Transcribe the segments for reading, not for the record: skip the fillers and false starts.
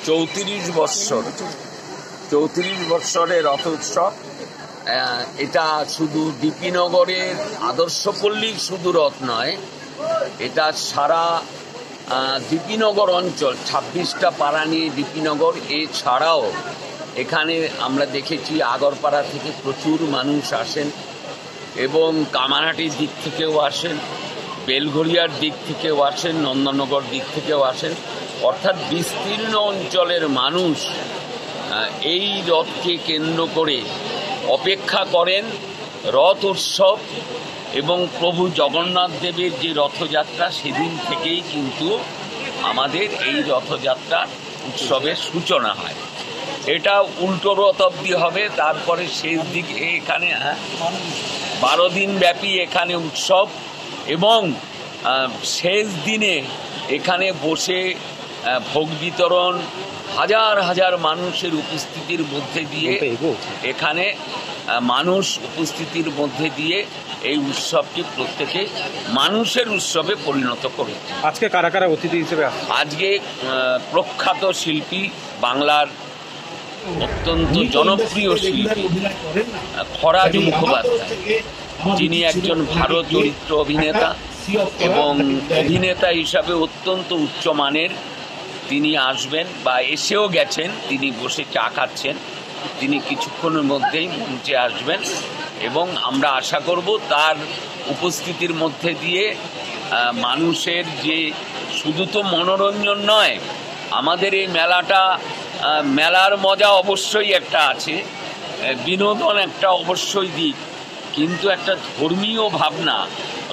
34 বৎসরের রথ উৎসব। এটা শুধু ডিপিনগরের আদর্শপল্লীর শুধু রথ নয়, এটা সারা ডিপিনগর অঞ্চল 26টা পাড়া নিয়ে ডিপিনগর। এছাড়াও এখানে আমরা দেখেছি আগরপাড়া থেকে প্রচুর মানুষ আসেন এবং কামারহাটির দিক থেকেও আসেন, বেলঘরিয়ার দিক থেকেও আসেন, নন্দনগর দিক থেকেও আসেন। অর্থাৎ বিস্তীর্ণ অঞ্চলের মানুষ এই রথকে কেন্দ্র করে অপেক্ষা করেন। রথ উৎসব এবং প্রভু জগন্নাথ দেবের যে রথযাত্রা, সেদিন থেকেই কিন্তু আমাদের এই রথযাত্রা উৎসবের সূচনা হয়। এটা উল্টো রথ অবধি হবে, তারপরে শেষ দিকে এখানে 12 দিন ব্যাপী এখানে উৎসব এবং শেষ দিনে এখানে বসে ভোগ বিতরণ, হাজার হাজার মানুষের উপস্থিতির মধ্যে দিয়ে এখানে এই উৎসবটি প্রত্যেকে মানুষের উৎসবে পরিণত করে। আজকে কারা কারা অতিথি হিসেবে? আজকে প্রখ্যাত শিল্পী, বাংলার অত্যন্ত জনপ্রিয় শিল্পী খরাজ মুখোপাধ্যায়, যিনি একজন ভারত চরিত্র অভিনেতা এবং অভিনেতা হিসাবে অত্যন্ত উচ্চমানের। তিনি আসবেন বা এসেও গেছেন, তিনি বসে চা খাচ্ছেন। তিনি কিছুক্ষণের মধ্যেই মঞ্চে আসবেন এবং আমরা আশা করব তার উপস্থিতির মধ্যে দিয়ে মানুষের যে শুধু তো মনোরঞ্জন নয়, আমাদের এই মেলার মজা অবশ্যই একটা আছে, বিনোদন একটা অবশ্যই দিক, কিন্তু একটা ধর্মীয় ভাবনা।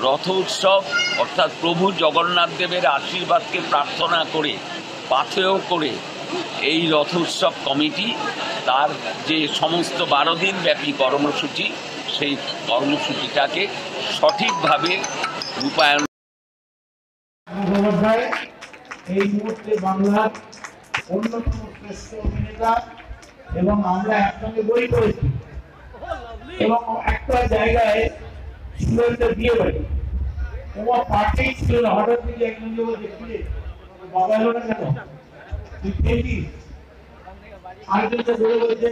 রথ উৎসব অর্থাৎ প্রভু জগন্নাথ দেবের আশীর্বাদকে প্রার্থনা করে, পাথেয় করে এই রথ উৎসব কমিটি তার যে সমস্ত 12 দিন ব্যাপী কর্মসূচি, সেই কর্মসূচিটাকে সঠিকভাবে রূপায়ণ। এই মুহূর্তে বাংলার অন্যতম শ্রেষ্ঠ অভিনেতা এবং আমরা একসঙ্গে বই করেছি এবং একটা জায়গায় ছিল একটা বিয়ে বাড়ি, তোমার পাশেই ছিল না। হঠাৎ থেকে একজন লোক দেখলে বাবা এলো না কেন, তুই খেয়েছিস? আরেকজনটা বলে বলছে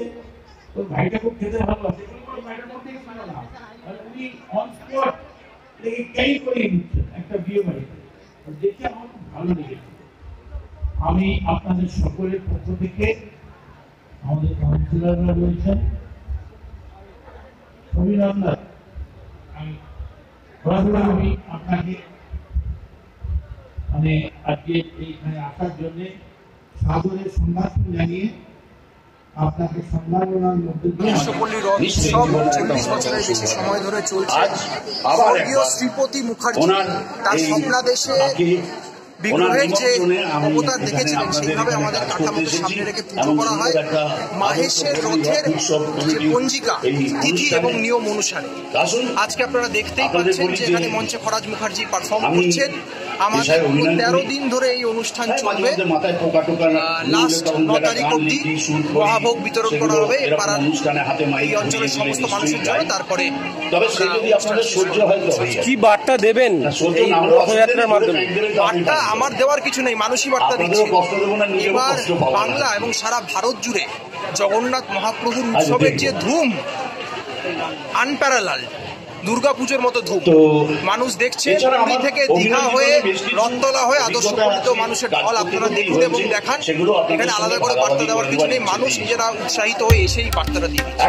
তোর ভাইটা খুব খেতে ভালোবাসে, ভাইটার মধ্যেই ছিল না, উনি অন স্পট ক্যারি করে নিচ্ছেন একটা বিয়ে বাড়িতে। দেখে আমার খুব ভালো লেগেছে। আমি আপনাদের সকলের পক্ষ থেকে, আমাদের কাউন্সিলররা রয়েছেন, অভিনন্দন। আমি আপনাকে আজকে এইখানে আসার জন্য সাদরে সম্ভাষণ জানিয়ে আপনাকে সম্মাননার মধ্যে দিয়ে সব 40 বছরের বেশি সময় ধরে চলছে। স্বর্গীয় শ্রীপতি মুখার্জি তার স্বপ্নাদেশে বিগ্রহের যে অবতার দেখেছিলেন, সেইভাবে আমাদের কাঠামোকে সামনে রেখে পুজো করা হয় মাহেশের রথের যে পঞ্জিকা, তিথি এবং নিয়ম অনুসারে। আজকে আপনারা দেখতেই পাচ্ছেন যে এখানে মঞ্চে খরাজ মুখার্জি পারফর্ম করছেন। আমাদের 13 দিন ধরে এই অনুষ্ঠান চলবে। লাস্ট 9 তারিখ অব্দি মহাভোগ বিতরণ করা হবে এই অঞ্চলের সমস্ত মানুষের জন্য। তারপরে কি বার্তা দেবেন এই রথযাত্রার মাধ্যমে? বার্তা আমার দেওয়ার কিছু নেই, মানুষই বার্তা দিচ্ছে। এবার বাংলা এবং সারা ভারত জুড়ে জগন্নাথ মহাপ্রভুর উৎসবের যে ধুম, আনপ্যারালাল, দুর্গাপুজোর মতো ধুম মানুষ দেখছে। পুরী থেকে দীঘা হয়ে, রথতলা হয়ে আদর্শপল্লিত মানুষের ঢল আপনারা দেখুন এবং দেখান। এখানে আলাদা করে বার্তা দেওয়ার কিছু নেই, মানুষ নিজেরা উৎসাহিত হয়ে এসেই বার্তাটা দিয়ে দিচ্ছে।